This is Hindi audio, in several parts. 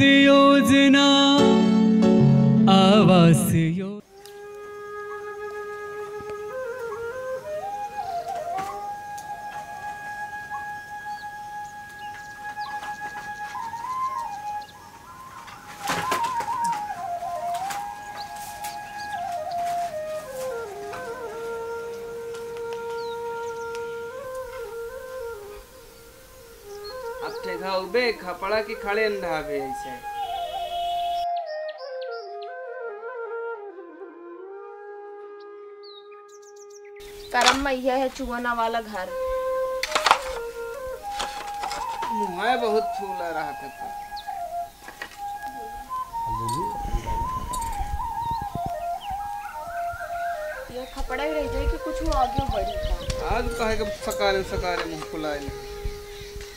योजना, आवास योजना। उबे खपड़ा की खड़े अंडा भी ऐसे करम मैया है चुगना वाला घर। मुँह बहुत फूला रहा था तो। ये खपड़ा ही रह जाए कि कुछ आगे बढ़ी था। आज कहे कि सकारे सकारे मुँह फुलाए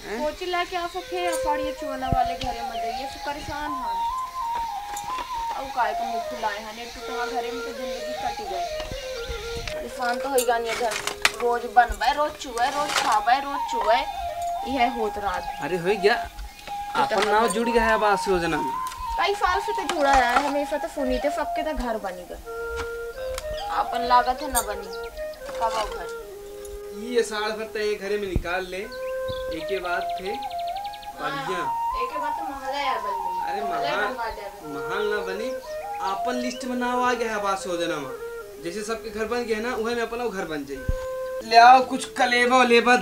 सोच ला कि आप फिर अफाड़िए चुगना वाले घरे में जाइए फिर परेशान हैं। अब काय को मुँह फुलाए हैं नेट तो घरे में तो जिंदगी कटी गई। परेशान तो होगा नहीं घर रोज बनवाए रोज चुए रोज खावाए रोज चुए यह होत रात। अरे हो गया अपन नाव जुड़ गया है आवास योजना में। कई साल से तो जुड़ा रहा है हमेशा तो सुनीते सबके तो घर बनी गए अपन लागत है न बनी कब आओ घर। ये साल भर तो एक घरे में निकाल ले एक के बाद थे बढ़िया एक के बाद तो महल है बन गई। अरे महल ना बनी अपन लिस्ट में नाव आ गया है आवास योजना में। जैसे सबके घर बन गए ना वही में अपना घर बन जाए। ले आओ कुछ कलेबा लेबा।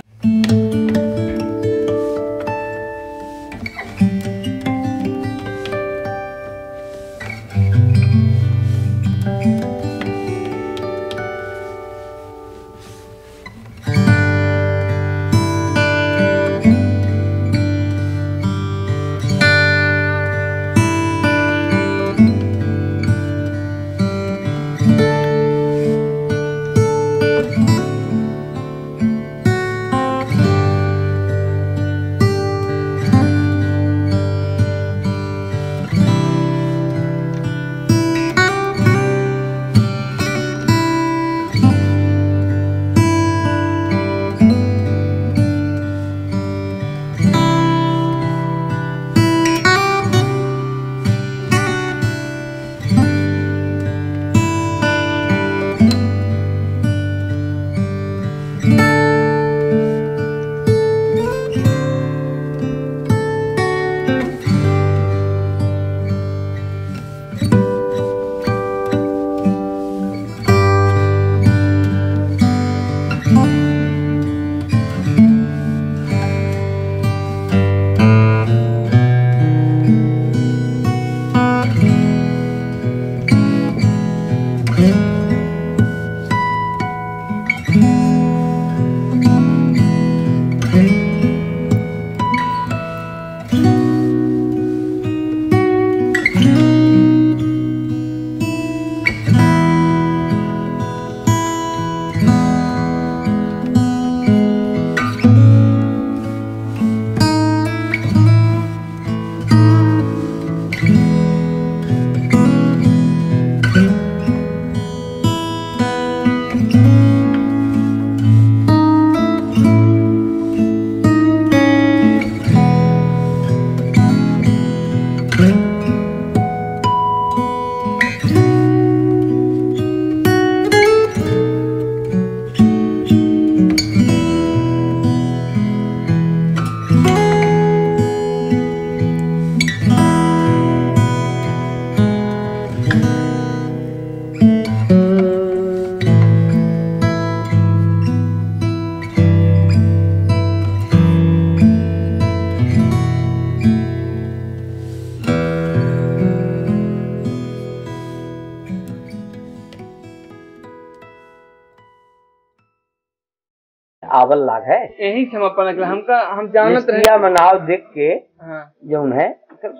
आवल लाग है यही से हम अपन हमका हम जानत रहे मनाव देख के हाँ जो उन्हें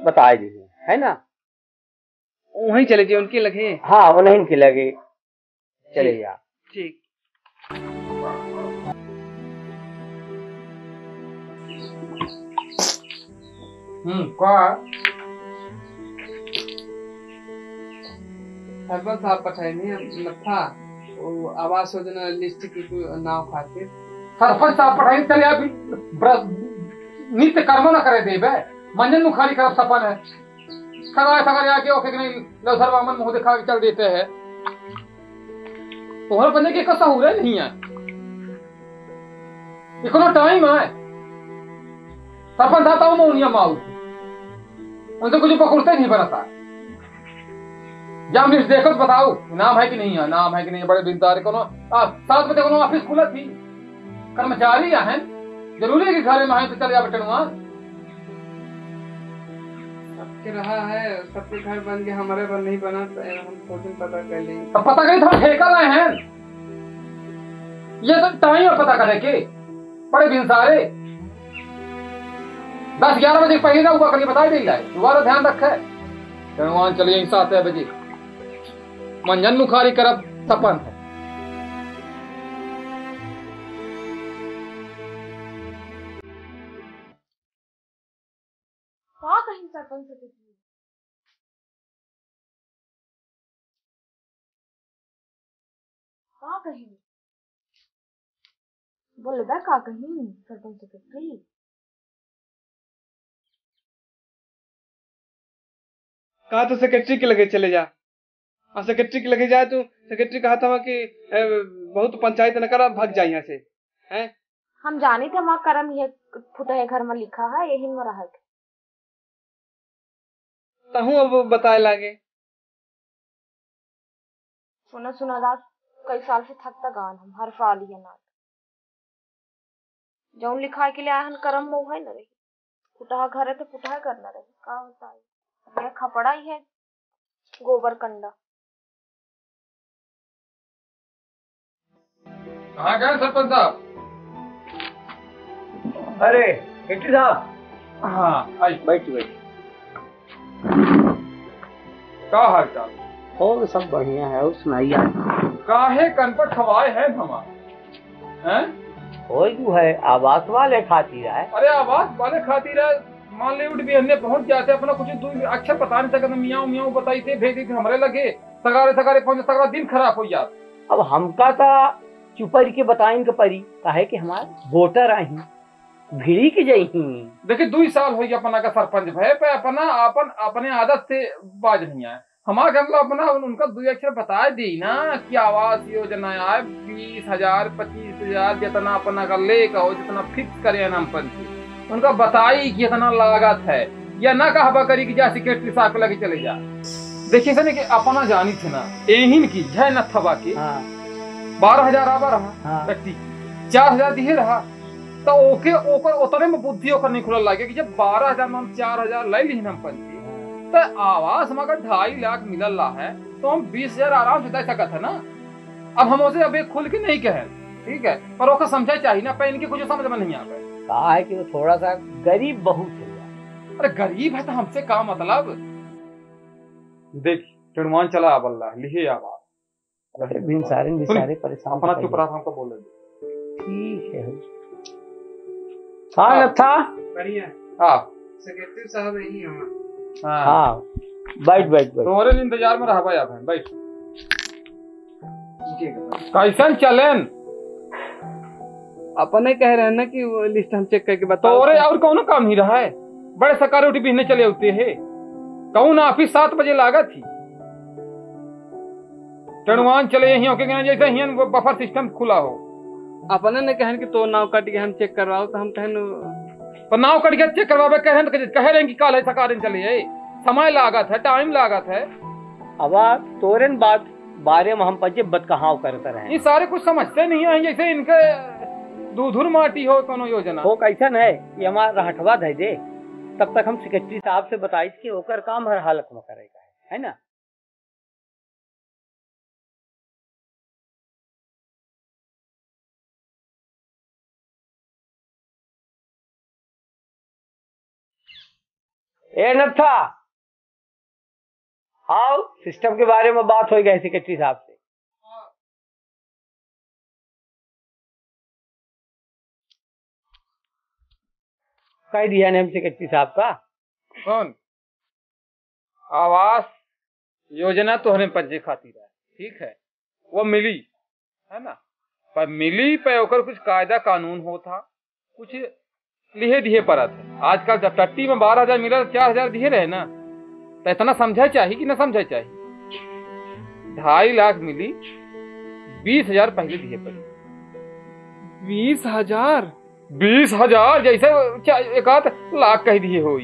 बताए दीजिए है ना वहीं चले जाइए उनके लगे। हाँ उन्हीं के लगे चले जा। ठीक सरपंच साहब पठाए नहीं नफा आवास योजना लिस्ट की नाव खातिर सरपंच साहब पढ़ाई चले अभी नित्य कर्म न करे देवे मंजन नु खाली करब सपन है खगाए सगाए आके ओके नहीं लौसर वामन मुंह दिखा के चल देते हैं। तोहर बने के कसा हो रहा नहीं है, इतना टाइम है सरपंच आता हूँ मौनिया माऊ उनसे कुछ पकड़ते नहीं बनता। जब लिस्ट देखो तो बताओ नाम है कि नहीं है, नाम है कि नहीं। बड़े बिनतारे को 7 बजे को ऑफिस खुला थी, कर्मचारी हैं, जरूरी है कि घर में आए तो चले जा बटनवा। सबके रहा है, सबके घर बन के हमारे बन नहीं बना तो हम सोचें पता कर लेंगे। अब पता करें थोड़ा ठेका लाए हैं, ये तो टाइम है पता करे के। बड़े बिनसारे 10-11 बजे पहले ना हुआ करिए बताई दे जाए, दोबारा ध्यान रखे। भगवान चलिए 7 बजे मंजन मुखारी करब सपन है। का कहीं सरपंच से का कहीं बोले बे का कहीं सरपंच सेक्रेटरी। कहा तो सेक्रेटरी के लगे चले जा, और सेक्रेटरी के लगे जाए तो सेक्रेटरी कहा था कि बहुत पंचायत न करा भाग जाए यहाँ से हैं। हम जानी थे माँ करम ये फुटे घर में लिखा है यही में रहा है। तहु अब बताए लागे सुना दास कई साल से थकता गान हम हर साल ही ना जौन लिखा के लिए आहन करम मऊ है न रही फुटा घर है तो फुटा करना रही का होता है। ये खपड़ा ही है गोबर कंडा। कहाँ गए सरपंच साहब? अरे सेक्रेटरी साहब। हाँ आई बैठिए। का हाल चाल? और सब बढ़िया है, और सुनाइए। काहे कनपट खवाए हैं हमारे हैं? कोई जो है आवास वाले खातिर है। अरे आवास वाले खातिर है, मान ले उठ भी हमने पहुंच जाते अपना कुछ दूर अक्षर बता नहीं सकते, मियाँ मियाँ बताई थे भेज थे हमारे लगे सगारे पहुंचे सगरा दिन खराब हो जाता। अब हमका था चुपर के बताइन के परी काहे कि हमारे वोटर आई भिड़ी के जाई। देखिए 2 साल हो गया अपना का सरपंच भय पे अपना अपने आदत से बाज नहीं आए हमारे घर अपना उनका 2 अक्षर बता दी ना कि आवास योजना आए 20,000 25,000 जितना अपना का ले कहो जितना फिक्स करे नाम पंच उनका बताई कि इतना लागत है या ना कहा करी कि जा सेक्रेटरी साहब के लगे चले जा। देखिए सर कि अपना जानी थी ना एहिन की जय न थबा की 12,000 आवा रहा व्यक्ति 4,000 दिए रहा तो ओके ओकर उतने में बुद्धि ओकर नहीं खुलल लागे कि जब 12,000 में 4,000 ले ली हम पंची तो आवास में अगर 2.5 लाख मिलल रहा है तो हम 20,000 आराम से दे सकत है ना। अब हम उसे अभी खुल के नहीं कहे ठीक है पर ओकर समझे चाहिए ना पे इनके कुछ समझ में नहीं आवे कहा है कि वो थोड़ा सा गरीब बहुत है। अरे गरीब है तो हमसे का मतलब देख टुड़मान चला अबल्ला लिखे आवाज बिनसारे परेशान अपना चुप रहा हमको बोल दे ठीक है। हाँ था बढ़िया हाँ सेक्रेटरी साहब यही हमारे। हाँ बैठ तोरे इंतजार में रहा भाई आप बैठ कैसन चलेन अपने कह रहे हैं ना कि वो लिस्ट हम चेक करके बताओ। तोरे और कौन काम नहीं रहा है बड़े सिक्योरिटी बिजने चले होते हैं कौन ऑफिस 7 बजे लागा थी टणवान चले यही होके जैसे यही बफर सिस्टम खुला हो। अपने ने कहन कि तो नाव कट के हम चेक करवाओ तो हम कहन तो नाव कट के चेक करवावे कह रहे हैं कि काल है सकारें चलिए समय लागत है टाइम लागत है। अब तोरन बात बारे में हम पचे बदकहाव करते रहे ये सारे कुछ समझते नहीं है जैसे इनके दूधुर माटी हो कोनो योजना वो कैसा है कि हमारा हटवा दे दे तब तक हम सेक्रेटरी साहब से बताइए कि ओकर काम हर हालत में करेगा है ना। ए नथा आओ सिस्टम के बारे में बात हो गई सेक्रेटरी साहब से। कह दिया ने हम सेक्रेटरी साहब का कौन आवास योजना तो हमें पंजे खातिर है ठीक है वो मिली है ना पर मिली पे ओकर कुछ कायदा कानून होता कुछ लिहे दिए परत है। आजकल जब टट्टी में 12,000 मिला 4,000 दिए रहे ना तो इतना समझा चाहिए कि ना समझा चाहिए। 2.5 लाख मिली, 20,000 पहले दिए पड़ी। 20,000? 20,000 जैसे 1 लाख कह दिए हो।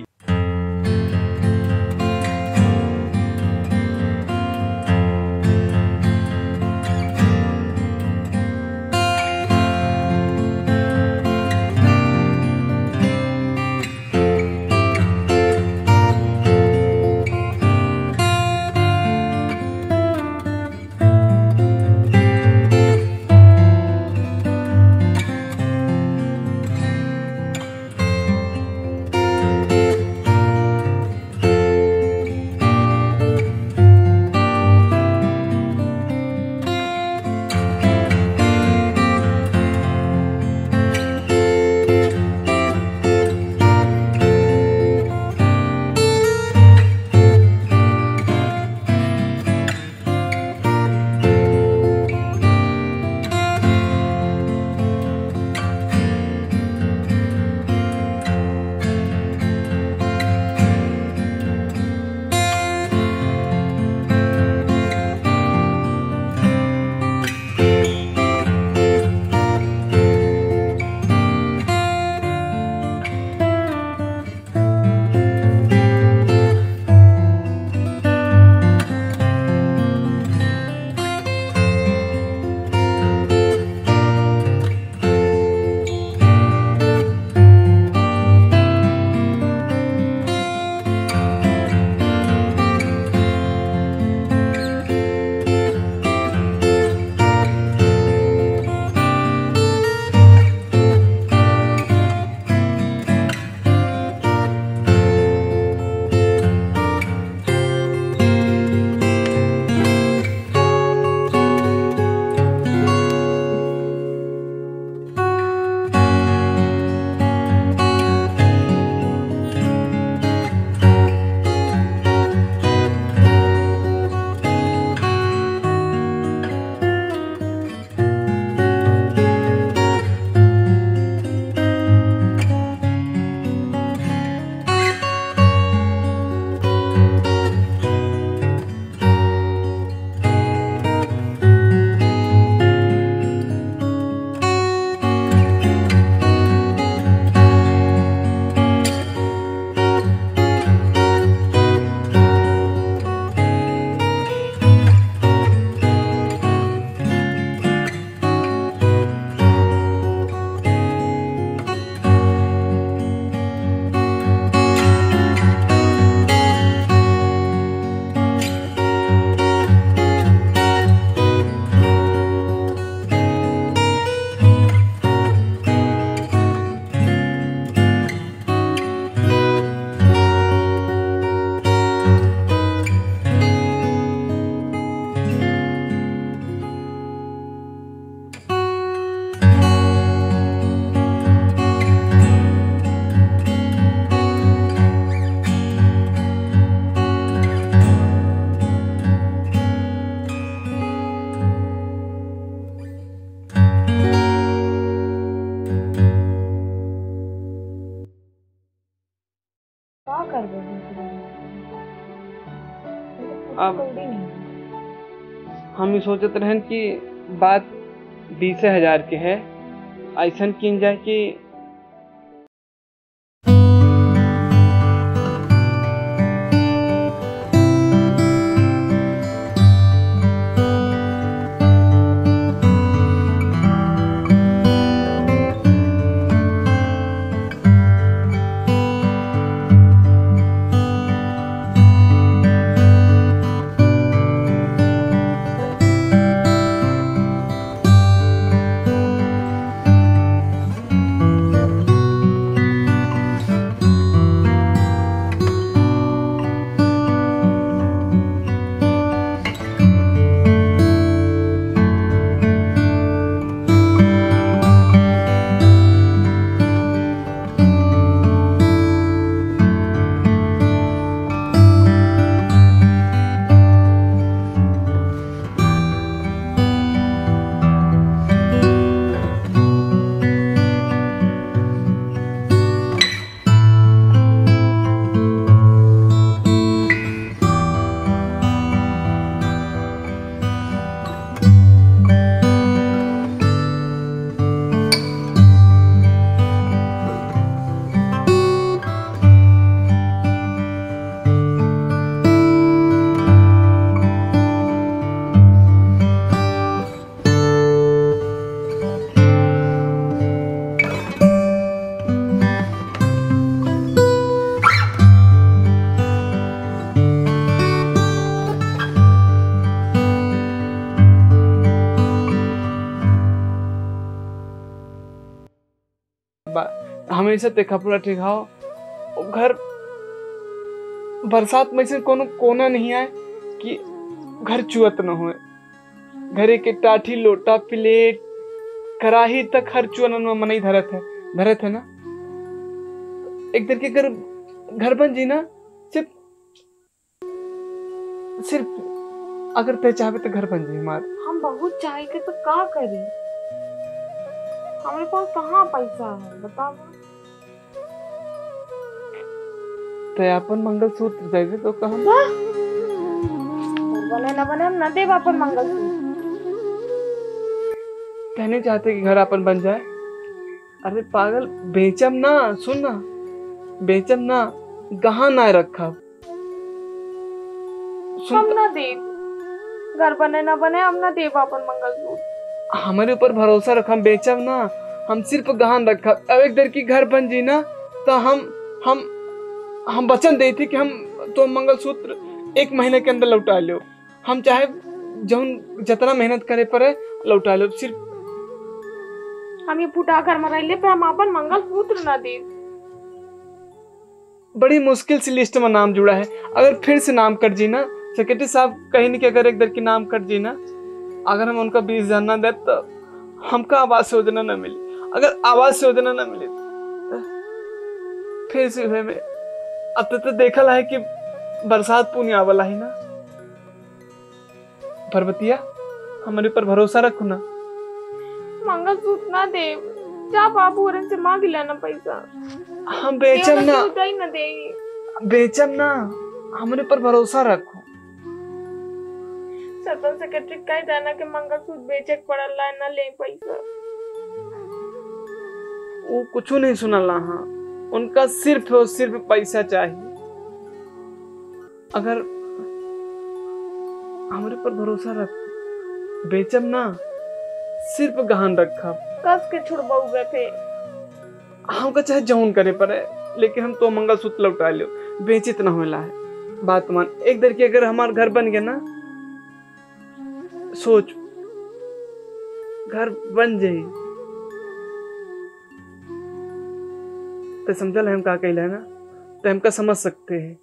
अब हम सोचत रहन कि बात 20,000 के है, ऐसा किन जाए कि हमेशा ते कपड़ा ठेकाओ घर बरसात में से कोनो कोना नहीं आए कि घर चुअत न होए। घरे के टाठी लोटा प्लेट कराही तक हर चुअन में मनई धरत है ना। एक दिन के घर बन जी ना, सिर्फ अगर ते चाहे तो घर बन जी हमार। हम बहुत चाहे के तो का करी, हमारे पास कहाँ पैसा है बताओ। ते अपन मंगलसूत्र दे दे तो कहम बने न बने हम न देव अपन मंगलसूत्र। कहने चाहते कि घर अपन बन जाए। अरे पागल, बेचम ना, सुन ना, बेचम ना, गहा ना रखा। हम न देव, घर बने न बने हम न देव अपन मंगलसूत्र। हमारे ऊपर भरोसा रख, हम बेचम ना, हम सिर्फ गहन रखा। अब एक दर की घर बन जी ना तो हम वचन दे थे कि हम तो मंगलसूत्र 1 महीने के अंदर लौटा लो। हम चाहे जौन जितना मेहनत करे पड़े लौटा लो। सिर्फ हम ये फुटा घर में रह पे हम अपन मंगलसूत्र न दे। बड़ी मुश्किल से लिस्ट में नाम जुड़ा है। अगर फिर से नाम कट जी ना, सेक्रेटरी साहब कहीं नहीं कि अगर एक दर की नाम कट जी ना, अगर हम उनका 20,000 ना दे तो हमका आवास योजना न मिली। अगर आवास योजना न मिली तो फिर से हुए में अब तो देखल है कि बरसात पुनिया वाला ही ना। पर्वतिया, हमारे ऊपर भरोसा रखो ना। मंगलसूत्र ना दे, जा बाबू औरन से मांग लेना पैसा। हम बेचम ना, न दे, बेचम ना, हमारे ऊपर भरोसा रखो। सरपंच सेक्रेटरी कह देना कि मंगलसूत्र बेचे पड़ल ला ना ले पैसा। वो कुछ नहीं सुनला। हाँ, उनका सिर्फ और सिर्फ पैसा चाहिए। अगर हमारे पर भरोसा रख, बेचम ना, सिर्फ गहन रखा। कस के छुड़बाऊ गए थे हमका चाहे जौन करे पड़े, लेकिन हम तो मंगलसूत्र लौटा लो। बेचित ना होला है। बात मान, एक दर की अगर हमारा घर बन गया ना, सोच घर बन जाए तो समझल हम का कहला है ना, तो हमका समझ सकते हैं।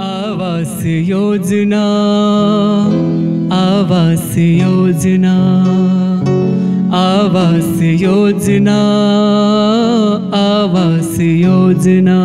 आवास योजना, आवास योजना, आवास योजना, आवास योजना।